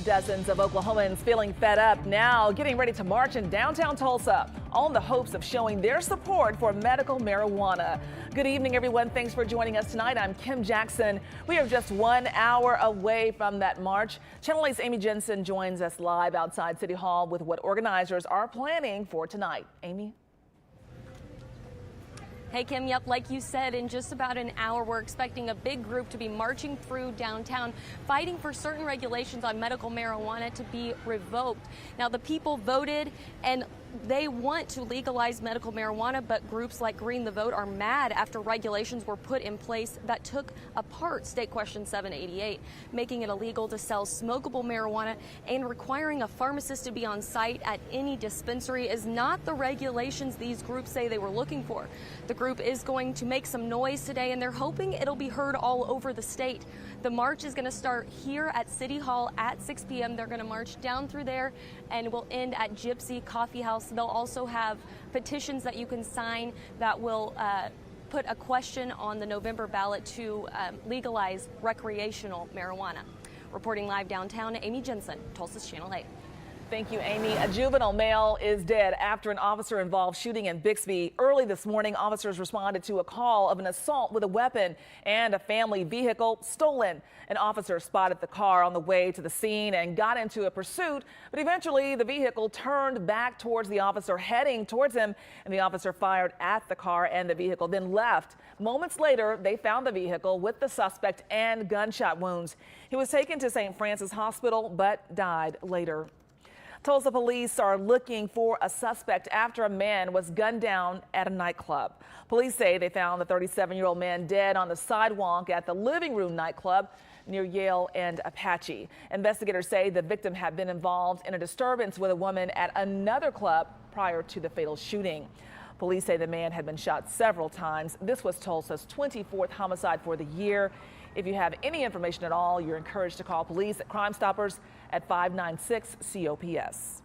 Dozens of Oklahomans feeling fed up now, getting ready to march in downtown Tulsa, all in the hopes of showing their support for medical marijuana. Good evening, everyone. Thanks for joining us tonight. I'm Kim Jackson. We are just 1 hour away from that march. Channel 8's Amy Jensen joins us live outside City Hall with what organizers are planning for tonight. Amy? Hey, Kim, yep, like you said, in just about an hour, we're expecting a big group to be marching through downtown, fighting for certain regulations on medical marijuana to be revoked. Now, the people voted, and they want to legalize medical marijuana, but groups like Green the Vote are mad after regulations were put in place that took apart State Question 788, making it illegal to sell smokable marijuana and requiring a pharmacist to be on site at any dispensary is not the regulations these groups say they were looking for. The group is going to make some noise today, and they're hoping it'll be heard all over the state. The march is going to start here at City Hall at 6 p.m. They're going to march down through there and will end at Gypsy Coffee House. They'll also have petitions that you can sign that will put a question on the November ballot to legalize recreational marijuana. Reporting live downtown, Amy Jensen, Tulsa's Channel 8. Thank you, Amy. A juvenile male is dead after an officer-involved shooting in Bixby. Early this morning, officers responded to a call of an assault with a weapon and a family vehicle stolen. An officer spotted the car on the way to the scene and got into a pursuit, but eventually the vehicle turned back towards the officer heading towards him, and the officer fired at the car and the vehicle, then left. Moments later, they found the vehicle with the suspect and gunshot wounds. He was taken to St. Francis Hospital, but died later. Tulsa police are looking for a suspect after a man was gunned down at a nightclub. Police say they found the 37-year-old man dead on the sidewalk at the Living Room nightclub near Yale and Apache. Investigators say the victim had been involved in a disturbance with a woman at another club prior to the fatal shooting. Police say the man had been shot several times. This was Tulsa's 24th homicide for the year. If you have any information at all, you're encouraged to call police at Crime Stoppers at 596-COPS.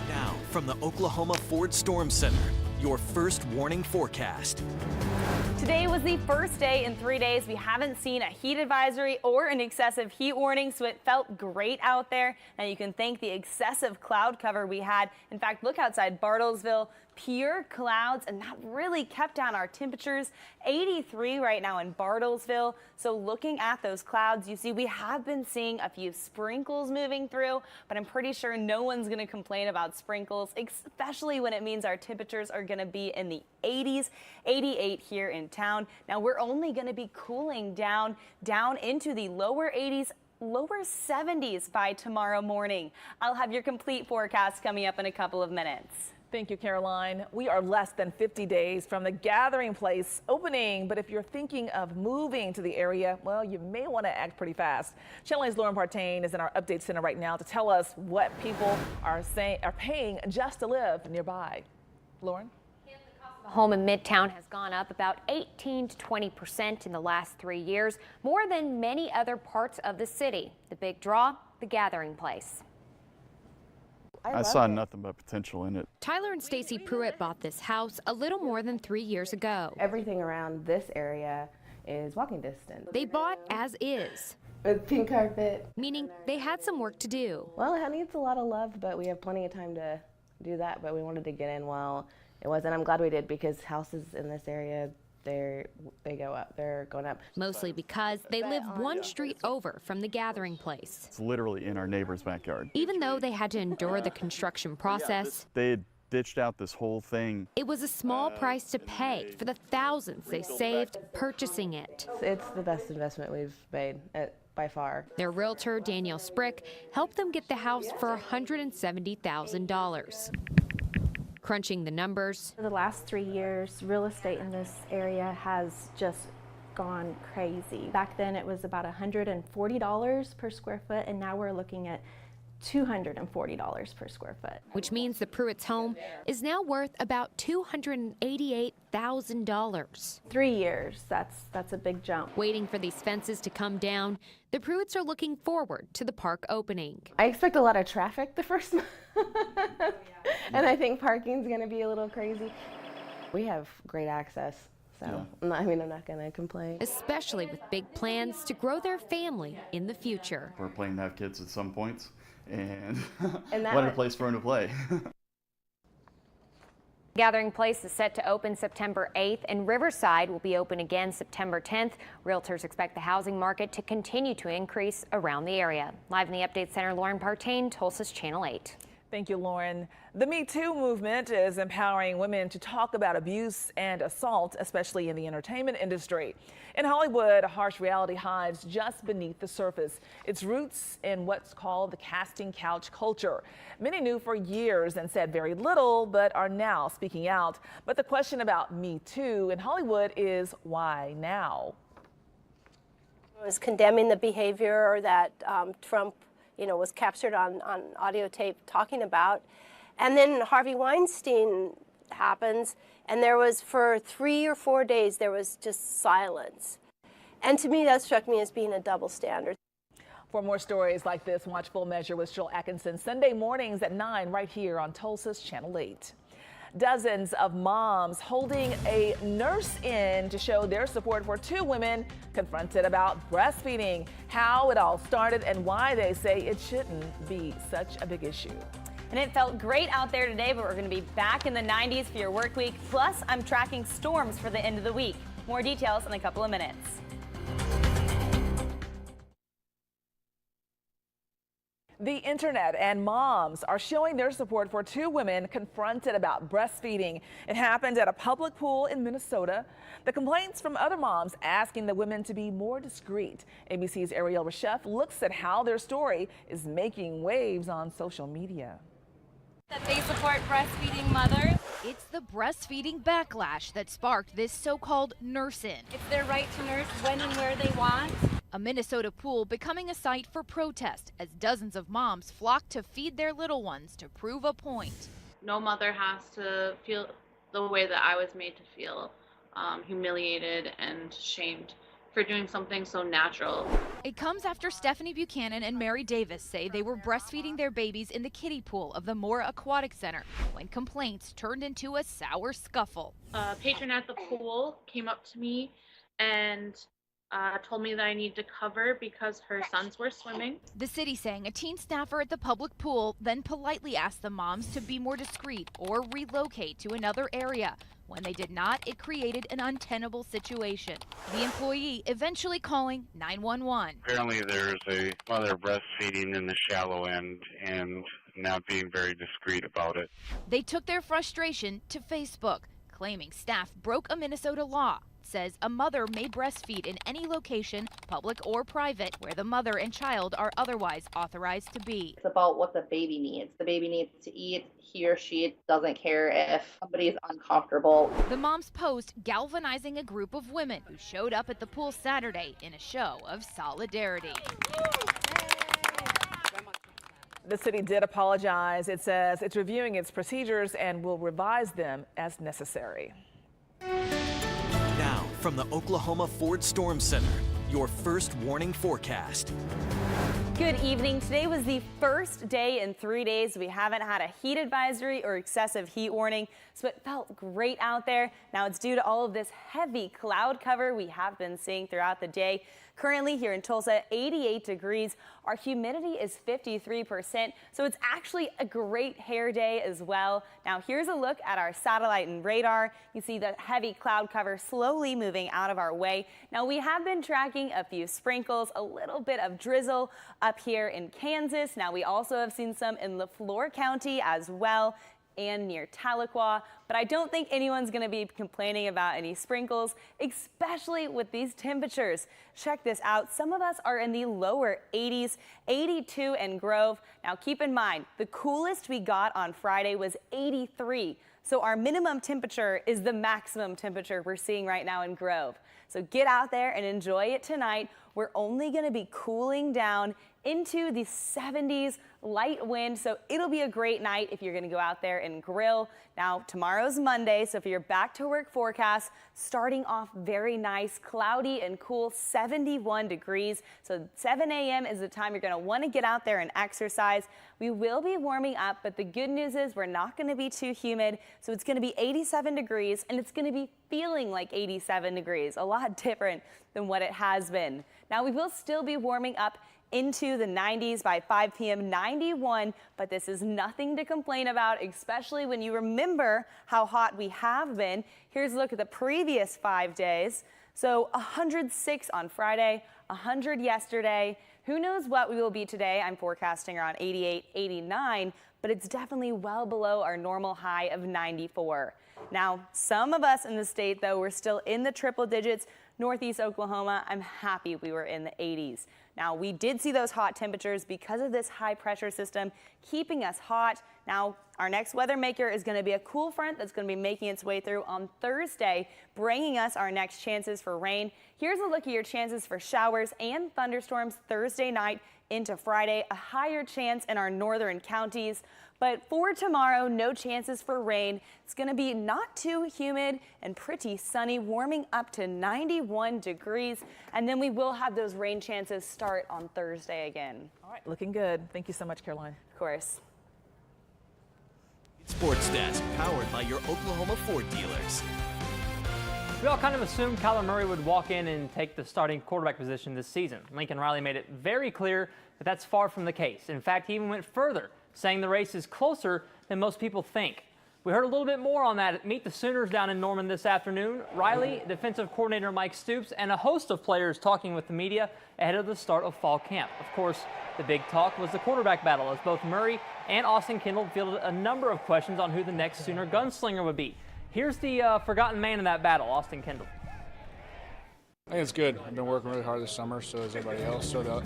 Now, from the Oklahoma Ford Storm Center, your first warning forecast. Today was the first day in 3 days we haven't seen a heat advisory or an excessive heat warning, so it felt great out there. And you can thank the excessive cloud cover we had. In fact, look outside Bartlesville. Pure clouds, and that really kept down our temperatures. 83 right now in Bartlesville. So looking at those clouds, you see we have been seeing a few sprinkles moving through, but I'm pretty sure no one's going to complain about sprinkles, especially when it means our temperatures are going to be in the 80s, 88 here in town. Now we're only going to be cooling down into the lower 80s, lower 70s by tomorrow morning. I'll have your complete forecast coming up in a couple of minutes. Thank you, Caroline. We are less than 50 days from the Gathering Place opening, but if you're thinking of moving to the area, well, you may want to act pretty fast. Channel 8's Lauren Partain is in our update center right now to tell us what people are paying just to live nearby. Lauren? A home in Midtown has gone up about 18 to 20% in the last 3 years, more than many other parts of the city. The big draw, the Gathering Place. I saw nothing but potential in it. Tyler and Stacy Pruitt bought this house a little more than 3 years ago. Everything around this area is walking distance. They bought as is, With pink carpet. meaning they had some work to do. Well, it needs a lot of love, but we have plenty of time to do that, but we wanted to get in while it was, and I'm glad we did because houses in this area, they go up. They're going up. Mostly because they live one street over from the Gathering Place. It's literally in our neighbor's backyard. Even though they had to endure the construction process, They had ditched out this whole thing. it was a small price to pay for the thousands they saved purchasing it. It's the best investment we've made by far. Their realtor, Danielle Sprick, helped them get the house for $170,000. Crunching the numbers, For the last 3 years, real estate in this area has just gone crazy. Back then it was about $140 per square foot, and now we're looking at $240 per square foot. which means the Pruitt's home is now worth about $288,000. 3 years, that's a big jump. Waiting for these fences to come down, the Pruitts are looking forward to the park opening. I expect a lot of traffic the first month, and I think parking's gonna be a little crazy. We have great access, So I'm not going to complain. Especially with big plans to grow their family in the future. We're planning to have kids at some points, and And that what a would- place for them to play. Gathering Place is set to open September 8th, and Riverside will be open again September 10th. Realtors expect the housing market to continue to increase around the area. Live in the Update Center, Lauren Partain, Tulsa's Channel 8. Thank you, Lauren. The Me Too movement is empowering women to talk about abuse and assault, especially in the entertainment industry. In Hollywood, harsh reality hides just beneath the surface. Its roots in what's called the casting couch culture. Many knew for years and said very little, but are now speaking out. But the question about Me Too in Hollywood is why now? Was condemning the behavior that Trump was captured on audio tape talking about. And then Harvey Weinstein happens, and there was, for 3 or 4 days, there was just silence. And to me, that struck me as being a double standard. For more stories like this, watch Full Measure with Jill Atkinson Sunday mornings at 9 right here on Tulsa's Channel 8. Dozens of moms holding a nurse in to show their support for 2 women confronted about breastfeeding, how it all started and why they say it shouldn't be such a big issue. And it felt great out there today, but we're going to be back in the 90s for your work week. Plus, I'm tracking storms for the end of the week. More details in a couple of minutes. The internet and moms are showing their support for 2 women confronted about breastfeeding. It happened at a public pool in Minnesota. The complaints from other moms asking the women to be more discreet. ABC's Ariel Reshef looks at how their story is making waves on social media. That they support breastfeeding mothers. It's the breastfeeding backlash that sparked this so-called nurse-in. It's their right to nurse when and where they want. A Minnesota pool becoming a site for protest as dozens of moms flock to feed their little ones to prove a point. No mother has to feel the way that I was made to feel, humiliated and shamed for doing something so natural. It comes after Stephanie Buchanan and Mary Davis say they were breastfeeding their babies in the kiddie pool of the Moore Aquatic Center when complaints turned into a sour scuffle. A patron at the pool came up to me and told me that I need to cover because her sons were swimming. The city saying a teen staffer at the public pool then politely asked the moms to be more discreet or relocate to another area. When they did not, it created an untenable situation. The employee eventually calling 911. Apparently there's a mother breastfeeding in the shallow end and not being very discreet about it. They took their frustration to Facebook, claiming staff broke a Minnesota law. Says a mother may breastfeed in any location, public or private, where the mother and child are otherwise authorized to be. It's about what the baby needs. The baby needs to eat. He or she doesn't care if somebody is uncomfortable. The mom's post galvanizing a group of women who showed up at the pool Saturday in a show of solidarity. The city did apologize. It says it's reviewing its procedures and will revise them as necessary. Now, from the Oklahoma Ford Storm Center, your first warning forecast. Good evening. Today was the first day in 3 days we haven't had a heat advisory or excessive heat warning, so it felt great out there. Now it's due to all of this heavy cloud cover we have been seeing throughout the day. Currently here in Tulsa, 88 degrees. Our humidity is 53%, so it's actually a great hair day as well. Now here's a look at our satellite and radar. You see the heavy cloud cover slowly moving out of our way. Now we have been tracking a few sprinkles, a little bit of drizzle up here in Kansas. Now we also have seen some in LaFleur County as well and near Tahlequah, but I don't think anyone's going to be complaining about any sprinkles, especially with these temperatures. Check this out. Some of us are in the lower 80s, 82 in Grove. Now keep in mind, the coolest we got on Friday was 83. So our minimum temperature is the maximum temperature we're seeing right now in Grove. So get out there and enjoy it tonight. We're only going to be cooling down into the 70s light wind, so it'll be a great night if you're going to go out there and grill. Now, tomorrow's Monday, so for your back to work forecast, starting off very nice, cloudy and cool, 71 degrees. So 7 a.m. is the time you're going to want to get out there and exercise. We will be warming up, but the good news is we're not going to be too humid. So it's going to be 87 degrees and it's going to be feeling like 87 degrees, a lot different than what it has been. Now, we will still be warming up into the 90s by 5 p.m., 91, but this is nothing to complain about, especially when you remember how hot we have been. Here's a look at the previous 5 days. So 106 on Friday, 100 yesterday. Who knows what we will be today? I'm forecasting around 88, 89, but it's definitely well below our normal high of 94. Now, some of us in the state, though, we're still in the triple digits. Northeast Oklahoma, I'm happy we were in the 80s. Now, we did see those hot temperatures because of this high pressure system keeping us hot. Now, our next weather maker is going to be a cool front that's going to be making its way through on Thursday, bringing us our next chances for rain. Here's a look at your chances for showers and thunderstorms Thursday night into Friday, a higher chance in our northern counties. But for tomorrow, no chances for rain. It's going to be not too humid and pretty sunny, warming up to 91 degrees. And then we will have those rain chances start on Thursday again. All right, looking good. Thank you so much, Caroline. Of course. Sports Desk, powered by your Oklahoma Ford dealers. We all kind of assumed Kyler Murray would walk in and take the starting quarterback position this season. Lincoln Riley made it very clear that that's far from the case. In fact, he even went further, saying the race is closer than most people think. We heard a little bit more on that at Meet the Sooners down in Norman this afternoon. Riley, defensive coordinator Mike Stoops, and a host of players talking with the media ahead of the start of fall camp. Of course, the big talk was the quarterback battle, as both Murray and Austin Kendall fielded a number of questions on who the next Sooner gunslinger would be. Here's the forgotten man in that battle, Austin Kendall. I think it's good. I've been working really hard this summer, so has everybody else, so the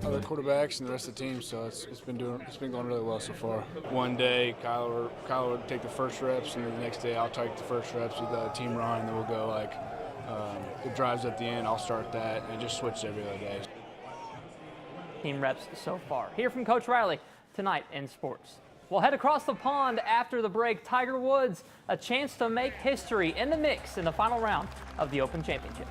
other quarterbacks and the rest of the team. So it's been going really well so far. One day, Kyle would take the first reps, and then the next day I'll take the first reps with the team run, and then we'll go like the drives at the end. I'll start that, and just switch every other day. Team reps so far. Hear from Coach Riley tonight in sports. We'll head across the pond after the break. Tiger Woods, a chance to make history in the mix in the final round of the Open Championship.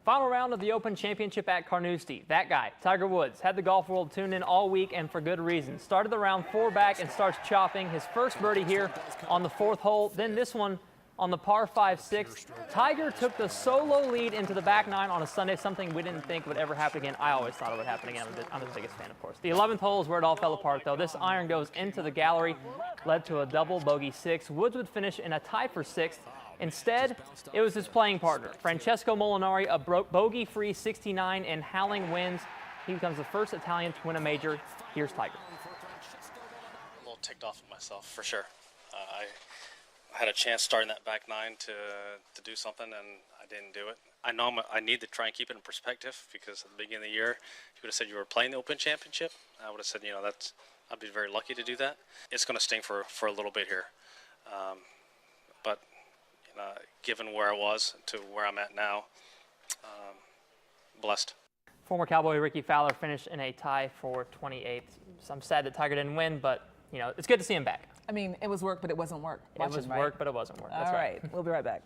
Final round of the Open Championship at Carnoustie. That guy, Tiger Woods, had the golf world tuned in all week and for good reason. Started the round 4 back and starts chopping his first birdie here on the 4th hole. Then this one on the par 5-6. Tiger took the solo lead into the back 9 on a Sunday, something we didn't think would ever happen again. I always thought it would happen again. I'm the biggest fan, of course. The 11th hole is where it all fell apart, though. This iron goes into the gallery, led to a double bogey 6. Woods would finish in a tie for 6th. Instead, it was his playing partner, Francesco Molinari, a bogey-free 69 and howling wins. He becomes the first Italian to win a major. Here's Tiger. A little ticked off of myself, for sure. I had a chance starting that back 9 to do something, and I didn't do it. I know I need to try and keep it in perspective, because at the beginning of the year, if you would have said you were playing the Open Championship, I would have said, I'd be very lucky to do that. It's going to sting for a little bit here. But given where I was to where I'm at now, blessed. Former Cowboy Ricky Fowler finished in a tie for 28th. So I'm sad that Tiger didn't win, but it's good to see him back. I mean, it was work, but it wasn't work. It was work, but it wasn't work. That's all right. We'll be right back.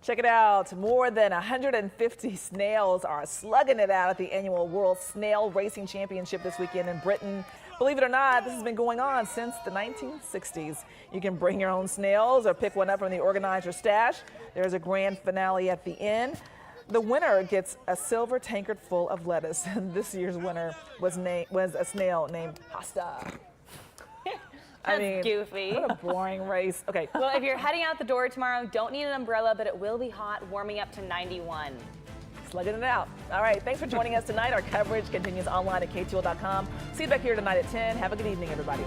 Check it out. More than 150 snails are slugging it out at the annual World Snail Racing Championship this weekend in Britain. Believe it or not, this has been going on since the 1960s. You can bring your own snails or pick one up from the organizer stash. There's a grand finale at the end. The winner gets a silver tankard full of lettuce. This year's winner was a snail named Pasta. That's goofy. What a boring race. Okay. Well, if you're heading out the door tomorrow, don't need an umbrella, but it will be hot, warming up to 91. Slugging it out. All right. Thanks for joining us tonight. Our coverage continues online at KTOL.com. See you back here tonight at 10. Have a good evening, everybody.